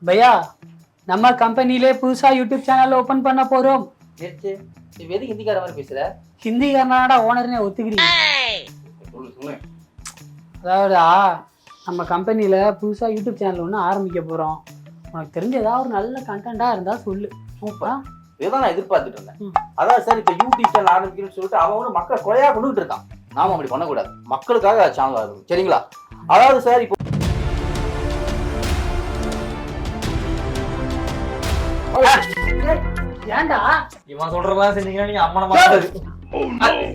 பையா நம்ம கம்பெனிலே புதுசா YouTube channel open பண்ண போறோம். நீ எதுக்கு ஹிந்திக்கார மாதிரி பேசுற? ஹிந்திக்காரனாடா ஓனர்னே ஒத்துக்கிறீங்க? அதாவதா நம்ம கம்பெனில புதுசா யூடியூப் சேனல் ஒன்று ஆரம்பிக்க போறோம். உனக்கு தெரிஞ்ச ஏதாவது ஒரு நல்ல கண்டென்ட்டா இருந்தா சொல்லு. சூப்பரா, இதுதான் நான் எதிர்பார்த்துட்டு இருந்தேன். அதான் சார், இப்ப யூடியூப் சேனல் ஆரம்பிக்கணும்னு சொல்லிட்டு அவன் மக்களை கொலையா கொண்டுகிட்டு இருக்கான். நாம அப்படி பண்ணக்கூடாது, மக்களுக்காக சேனல் ஆரம்பிக்கும். சரிங்களா? அதாவது சார், இப்போ ஏன்டா இவன் சொல்றதெல்லாம் செஞ்சீங்கன்னா நீங்க அம்மனமா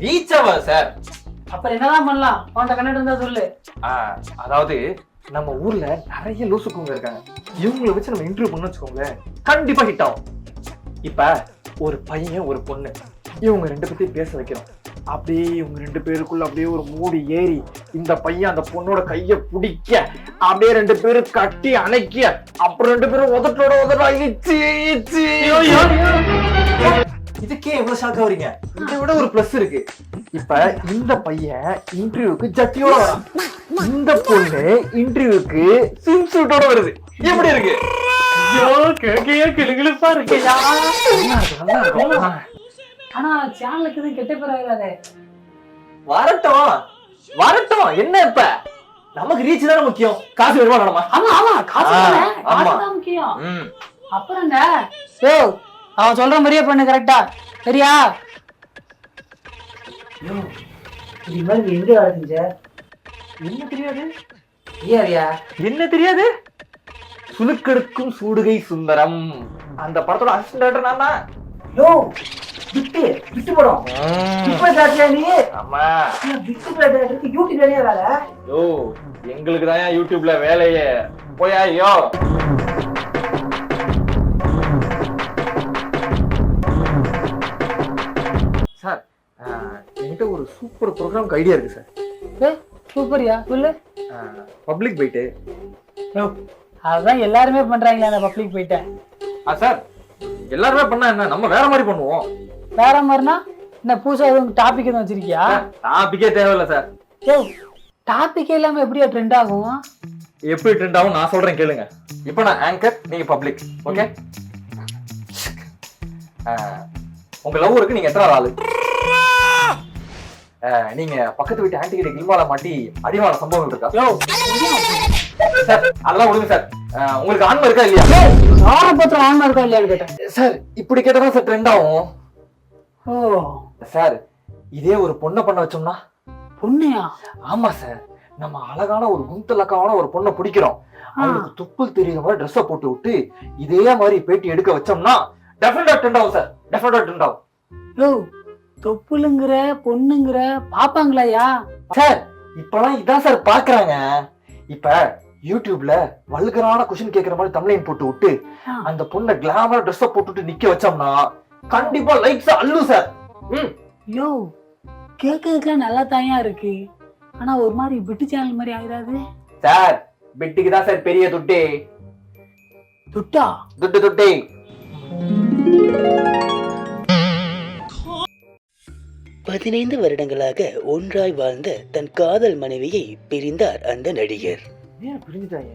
ரீச்சவா சார். அப்புறம் என்னதான் பண்ணலாம்? உன்கிட்ட கண்டென்ட் இருந்தா சொல்லு. அதாவது நம்ம ஊர்ல நிறைய லூசுக்குங்க இருக்காங்க. இவங்களை வச்சு நம்ம இன்டர்வியூ பண்ண வச்சுக்கோங்களேன், கண்டிப்பா ஹிட் ஆகும். இப்ப ஒரு பையன் ஒரு பொண்ணு, இவங்க ரெண்டு பேர்த்தையும் பேச வைக்கிறோம். அப்படியே இவங்க ரெண்டு பேருக்குள்ள அப்படியே ஒரு மூடி ஏறி இந்த பையன் அந்த பொண்ணோட கைய பிடிக்க, அப்படியே ரெண்டு பேரும் கட்டி அணைக்க, அப்புறம் ரெண்டு பேரும் உதட்டோட இதுக்கே எவ்வளவு ஷாக் ஆகுறீங்க? இதை விட ஒரு பிளஸ் இருக்கு. இப்ப இந்த பையன் இன்டர்வியூக்கு ஜட்டியோட வரான், இந்த பொண்ணு இன்டர்வியூக்கு ஸ்விம் சூட்டோட வருது. எப்படி இருக்கு? கிளுகிளுப்பா இருக்கையா? ஆனா சேனலுக்கு இது கெட்ட பேர் ஆயிடாதே. வரட்டும் வரட்டும், என்ன இப்ப நமக்கு ரீச் தானே முக்கியம், காசு வேணுமா வேணாமா? ஆமா ஆமா, காசு தான் முக்கியம். அப்புறம் என்ன? யோ, அவன் சொல்ற மாதிரியே பண்ணு, கரெக்டா? சரியா? இது மாதிரி எங்க வேலை செஞ்ச? என்ன தெரியாது? ஏரியா என்ன தெரியாது? சுலுக்கெடுக்கும் சூடுகை சுந்தரம் அந்த படத்தோட அசிஸ்டன்ட் டைரக்டர் நான் தான். யோ, விட்டு விட்டு போடும். இப்ப காட்டியா நீ? ஆமா, விட்டு போயிட்டு யூடியூப் வேலையா வேலை? யோ, எங்களுக்கு தான் யூடியூப்ல வேலையே. போயா யோ. சார், என்கிட்ட ஒரு சூப்பர் ப்ரோக்ராம் ஐடியா இருக்கு சார். சூப்பரியா, சொல்லு. பப்ளிக் போயிட்டு. அதான் எல்லாருமே பண்றாங்களே அந்த பப்ளிக் போயிட்டேன். சார், எல்லாருமே பண்ணா என்ன, நம்ம வேற மாதிரி பண்ணுவோம். வேற மாதிரினா இந்த புதுசா எதுவும் டாபிக் எதுவும் வச்சிருக்கியா? டாபிக்கே தேவையில்ல சார். டாபிக்கே இல்லாம எப்படியா ட்ரெண்ட் ஆகும்? எப்படி ட்ரெண்ட் ஆகும் நான் சொல்றேன் கேளுங்க. இப்போ நான் ஆங்கர், நீங்க பப்ளிக். ஓகே, உங்க லவ் இருக்கு, நீங்க எத்தனை ஆளு? நீங்க பக்கத்து வீட்டு ஆன்டி கிட்ட கில்மால மாட்டி அடிவான சம்பவம் இருக்கா? சார், அதெல்லாம் விடுங்க சார். உங்களுக்கு ஆன்மை இருக்கா இல்லையா? பத்திரம் ஆன்மா இருக்கா இல்லையான்னு கேட்டேன் சார். இப்படி கேட்டதான் சார் ட்ரெண்ட் ஆகும். ஓ சார், இதே ஒரு பொண்ணை பண்ண வச்சோம்னா? பொண்ணையா? ஆமா சார், நம்ம அழகான ஒரு குந்தலக்கான ஒரு பொண்ணை பிடிக்கிறோம், அவங்களுக்கு துப்புள் தெரியுற மாதிரி ட்ரெஸ்ஸை போட்டு விட்டு இதே மாதிரி பேட்டி எடுக்க வச்சோம்னா டெஃபினட்டா ட்ரெண்ட் ஆகும் சார். டெஃபினட்டா ட்ரெண்ட் ஆகும். யோ, தொப்புளுங்கிற பொண்ணுங்கிற பாப்பாங்களாயா? சார், இப்பெல்லாம் இதான் சார் பாக்குறாங்க. இப்ப யூடியூப்ல வல்கரான கொஸ்டின் கேக்குற மாதிரி தம்ப்லைன் போட்டு விட்டு அந்த பொண்ணை கிளாமரா ட்ரெஸ்ஸை போட்டுட்டு நிக்க வச்சோம்னா கண்டிப்பா லைக்ஸ் அள்ளு சார். யோ, கேட்கறதுக்குலாம் நல்லா தாயா இருக்கு, ஆனா ஒரு மாதிரி பிட்டு சேனல் மாதிரி ஆயிடாது சார்? பிட்டுக்கு தான் சார் பெரிய துட்டே. துட்டா? துட்டு துட்டே. பதினைந்து வருடங்களாக ஒன்றாய் வாழ்ந்த தன் காதல் மனைவியை பிரிந்தார் அந்த நடிகர். ஏன் பிரிஞ்சுட்டாங்க?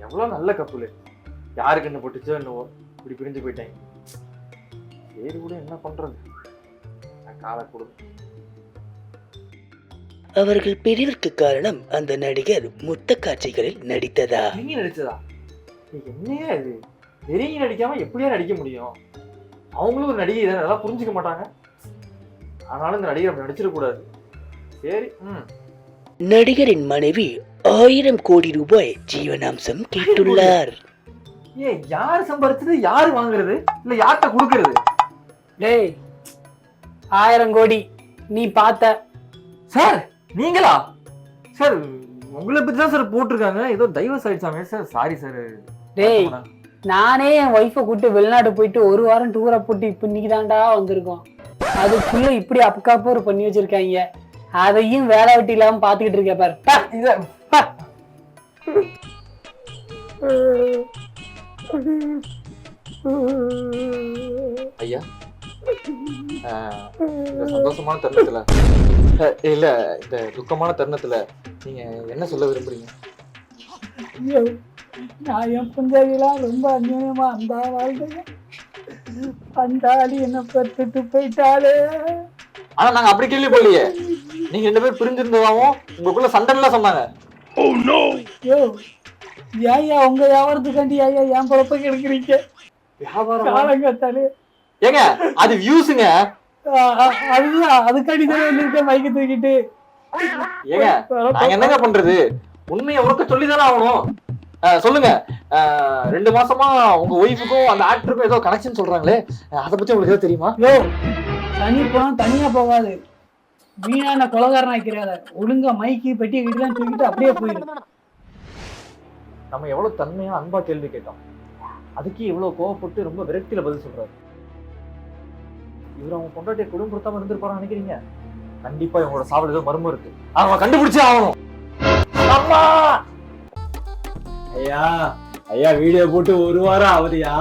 எவ்வளவு நல்ல கப்புல, யாருக்கு என்ன போட்டுச்சோ என்னவோ இப்படி பிரிஞ்சு போயிட்டாங்க. சரி கூட, என்ன பண்றது, கால கொடு. அவர்கள் பிரிவிற்கு காரணம் அந்த நடிகர் முத்த காட்சிகளில் நடித்ததா? நீங்க நடிச்சதா? என்னையா இது, நெருங்கி நடிக்காம எப்படியா நடிக்க முடியும்? அவங்களும் ஒரு நடிகை தானே, அதெல்லாம் புரிஞ்சுக்க மாட்டாங்க. ஆனாலும் இந்த நடிகர் நடிச்சிடக்கூடாது. சரி. நடிகரின் மனைவி 1000 கோடி ரூபாய் ஜீவனாம்சம் கேட்டுள்ளார். ஏன், யாரு சம்பாதிச்சது, யாரு வாங்குறது, இல்ல யார்கிட்ட கொடுக்கறது? டேய், 1000 கோடி நீ பார்த்த? சார், நீங்களா? சார், உங்களை பத்தி தான் சார் போட்டிருக்காங்க. ஏதோ டைவர்ஸ் ஆயிடுச்சாமே சார். Sorry sir. டேய், நானே என் ஒய்ஃபை கூட்டு வெளிநாடு போயிட்டு ஒரு வாரம் டூரை போட்டு இப்ப இன்னைக்குதான்டா வந்திருக்கோம். அதுக்குள்ள இப்படி அப்காப்போர் பண்ணி வச்சிருக்காங்க. அதையும் வேலை வெட்டி இல்லாம பாத்துக்கிட்டு இருக்க பாரு. ஐயா, இந்த சந்தோஷமான தருணத்துல, இல்ல இந்த துக்கமான தருணத்துல நீங்க என்ன சொல்ல விரும்புறீங்க? நான் என் பஞ்சாதிலாம் ரொம்ப அந்நியமா அந்த வாழ்க்கைய அந்த ஆளி என்ன பத்துட்டு போயிட்டாலே. ஆனா நாங்க அப்படி கேள்விப்படலையே. நீங்க 2 பேரும் பிரிஞ்சிருந்ததாவும் உங்களுக்குள்ள சண்டைலாம் சொன்னாங்க. யோ ஏயா உங்க வியாபாரத்துக்காண்டி ஏயா என் பொழப்ப கெடுக்குறீங்க? வியாபாரம் காலங்காத்தாலே ஏங்க அது வியூஸுங்க. அதுதான் அதுக்காண்டி தானே வந்திருக்கேன் மைக்க தூக்கிட்டு. ஏங்க நாங்க என்னங்க பண்றது? உண்மையை உனக்கு சொல்லிதானே ஆகணும். சொல்லுங்க, 2 மாசமா உங்க ஒய்ஃபுக்கும் அந்த ஆக்டருக்கும் ஏதோ கனெக்ஷன் சொல்றாங்களே, அதை பத்தி உங்களுக்கு ஏதோ தெரியுமா? யோ தனி போனா தனியா போகாது, வீணான கொலகாரன் ஆக்கிறாத. ஒழுங்கா மைக்கு பெட்டியை கிட்டலாம் தூக்கிட்டு அப்படியே போயிடும். நம்ம எவ்வளவு தன்மையா அன்பா கேள்வி கேட்டோம், அதுக்கு இவ்வளவு கோவப்பட்டு ரொம்ப விரக்தியில பதில் சொல்றாரு. இவர் அவங்க பொண்டாட்டிய குடும்பப்படுத்தாம இருந்திருப்பாரு நினைக்கிறீங்க? கண்டிப்பா இவங்களோட சாவல் ஏதோ மர்மம் இருக்கு, அவங்க கண்டுபிடிச்சே ஆகணும். அம்மா ஐயா ஐயா வீடியோ போட்டு 1 வாரம் ஆகுதுயா.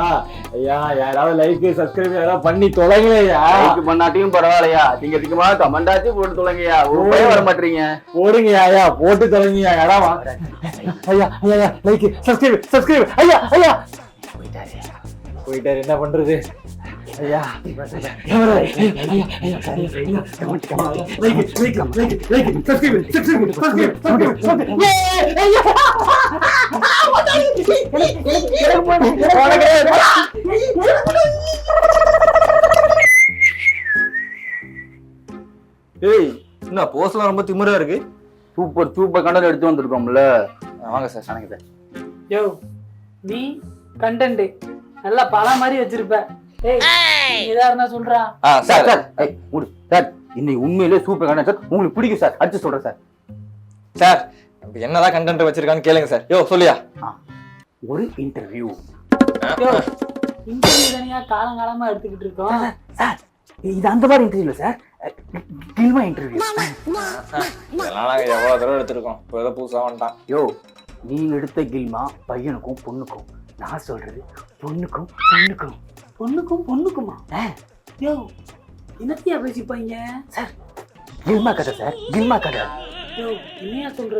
ஐயா யாராவது லைக் சப்ஸ்கிரைப் யாராவது பண்ணி தொலைங்களையா. லைக் பண்ணாட்டியும் பரவாயில்லையா, திங்க திங்கமா கமெண்டாச்சும் போட்டு தொலைங்கயா. ஒரு பயம் வர மாட்டீங்க. போடுங்கயா ஐயா, போட்டு தொலைங்கயா. யாராவா ஐயா ஐயா லைக் சப்ஸ்கிரைப் ஐயா ஐயா. போயிட்டாரு, என்ன பண்றது ஐயா. ஏய் என்ன போஸ்லாம் ரொம்ப திமிரா இருக்கு. சூப்பர் கண்டென்ட் எடுத்து வந்திருக்கோம்ல. வாங்க சார் வணக்கம் சார். யோ நீ கண்டென்ட் நல்லா பல மாதிரி வச்சிருப்ப. ஏய் எதா இருந்தா சொல்றா. சார் சார் சார் இன்னைக்கு உண்மையிலே சூப்பர் கண்டென்ட் சார், உங்களுக்கு பிடிக்கும் சார், அடிச்சு சொல்றேன் சார். சார் என்னதான் கண்டென்ட் வச்சிருக்கான்னு கேளுங்க சார். யோ சொல்லியா. ஒரு இன்டர்வியூ. யோ இன்டர்வியூ தனியா காலங்காலமா எடுத்துக்கிட்டு இருக்கோம் சார். இது அந்த மாதிரி இன்டர்வியூ இல்ல சார், கில்மா இன்டர்வியூ. இதெல்லாம் நாங்க எவ்வளவு தடவை எடுத்திருக்கோம், இப்போ ஏதோ புதுசா வந்துட்டான். யோ நீங்க எடுத்த கில்மா பையனுக்கும் பொண்ணுக்கும், நான் சொல்றது பொண்ணுக்கும் பொண்ணுக்கும். பொண்ணுக்குமா? யோ என்னத்தையா பேசிப்பாங்க சார்? கில்மா கதை சார், கில்மா கதை. யோ என்னையா சொல்ற?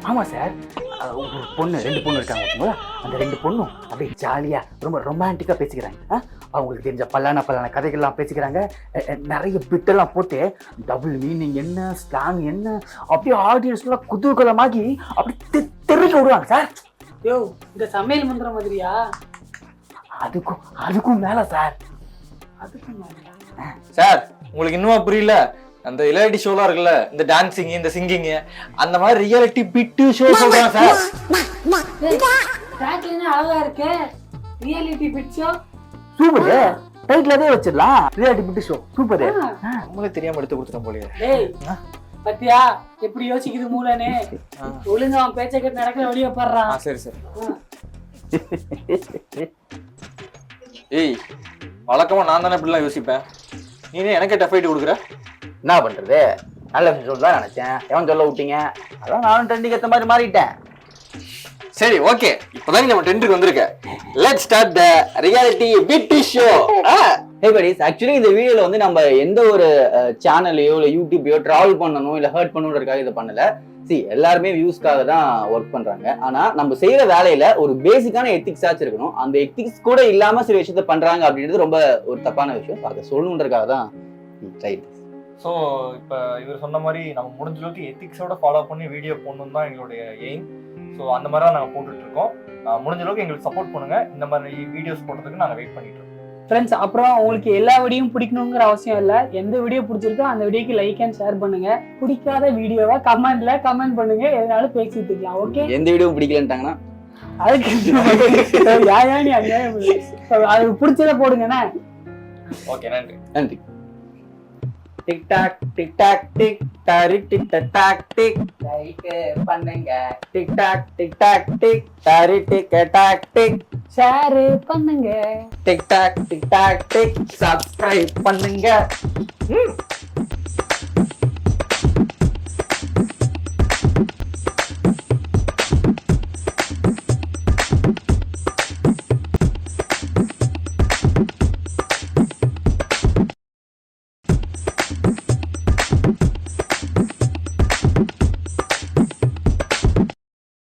ஆமா சார், ஒரு பொண்ணு 2 பொண்ணு இருக்காங்க ஓகேங்களா. அந்த 2 பொண்ணும் அப்படியே ஜாலியா ரொம்ப ரொமான்டிக்கா பேசிக்கிறாங்க. அவங்களுக்கு தெரிஞ்ச பல்லான கதைகள்லாம் பேசிக்கிறாங்க. நிறைய பிட்டெல்லாம் போட்டு டபுள் மீனிங் என்ன ஸ்லாங் என்ன அப்படியே ஆடியன்ஸ்லாம் குதூகலமாகி அப்படி தெரிவிக்க விடுவாங்க சார். யோ இந்த சமையல் மந்திரம் மாதிரியா? அதுக்கும் மேல சார். அதுக்கும் மேல சார் உங்களுக்கு இன்னுமா புரியல? அந்த ரியாலிட்டி ஷோலாம் இருக்குல்ல, இந்த டான்சிங் இந்த சிங்கிங், அந்த மாதிரி ரியாலிட்டி பிட்டு ஷோ சொல்றாங்க சார். டாக்லினா அழகா இருக்கு. Reality bit show super. Title வச்சிடலாம், ரியாலிட்டி பிட் ஷோ. சூப்பர். நம்மளே தெரியாம எடுத்து கொடுத்துட்டோம் போலயே. டேய் பத்தியா எப்படி யோசிக்குது மூலனே. ஒழுங்கா அவன் பேச்சை கேட்டு நடக்கிற வழியை பாடுறான். சரி சரி. ஏய் வழக்கமா நான் தானே இப்படிலாம் யோசிப்பேன், நீனே எனக்கே டஃப் ஆயிட்டு கொடுக்குற. என்ன பண்றது, நல்ல விஷயம் தான் நினைச்சேன், எவன் சொல்ல விட்டீங்க, அதான் நானும் ட்ரெண்டிங் ஏத்த மாதிரி மாறிட்டேன். சரி ஓகே, இப்போதான் நம்ம ட்ரெண்டுக்கு வந்திருக்க. Let's start the reality bit show. Hey buddies, actually இந்த வீடியோல வந்து நம்ம எந்த ஒரு சேனலையோ இல்ல யூடியூபையோ டிராவல் பண்ணணும் இல்ல ஹர்ட் பண்ணணுன்றதுக்காக இதை பண்ணல. எல்லாருமே வியூஸ்க்காக தான் ஒர்க் பண்றாங்க. ஆனா நம்ம செய்யற வேலையில ஒரு பேசிக்கான எத்திக்ஸ் ஆச்சு இருக்கணும். அந்த எத்திக்ஸ் கூட இல்லாம சில விஷயத்த பண்றாங்க அப்படின்றது ரொம்ப ஒரு தப்பான விஷயம். அதை சொல்லணுன்றதுக்காக தான் ஸோ இப்போ இவர் சொன்ன மாதிரி நம்ம முடிஞ்ச அளவுக்கு எத்திக்ஸோட ஃபாலோ பண்ணி வீடியோ போடணும் தான் எங்களுடைய எய்ம். ஸோ அந்த மாதிரி தான் நாங்கள் போட்டுட்டு இருக்கோம். முடிஞ்ச அளவுக்கு எங்களுக்கு சப்போர்ட் பண்ணுங்க. இந்த மாதிரி வீடியோஸ் போடுறதுக்கு நாங்கள் வெயிட் பண்ணிட்டு இருக்கோம். ஃப்ரெண்ட்ஸ், அப்புறம் உங்களுக்கு எல்லா வீடியோவும் பிடிக்கணுங்கிற அவசியம் இல்லை. எந்த வீடியோ பிடிச்சிருக்கோ அந்த வீடியோக்கு லைக் அண்ட் ஷேர் பண்ணுங்க. பிடிக்காத வீடியோவை கமெண்ட் பண்ணுங்க, எதனாலும் பேசிட்டு இருக்கலாம். ஓகே, எந்த வீடியோவும் பிடிக்கலன்ட்டாங்கன்னா அதுக்கு யானி அநியாயம் அது பிடிச்சத போடுங்கண்ணே. ஓகே, நன்றி நன்றி. Tick tock tick tock tick டாரி டிக் டாக் டிக் லைக் பண்ணுங்க. டிக் டாக் டிக் டாரி டிக் டாக் டிக் ஷேர் பண்ணுங்க. டிக் டாக் டிக் சப்ஸ்கிரைப் பண்ணுங்க.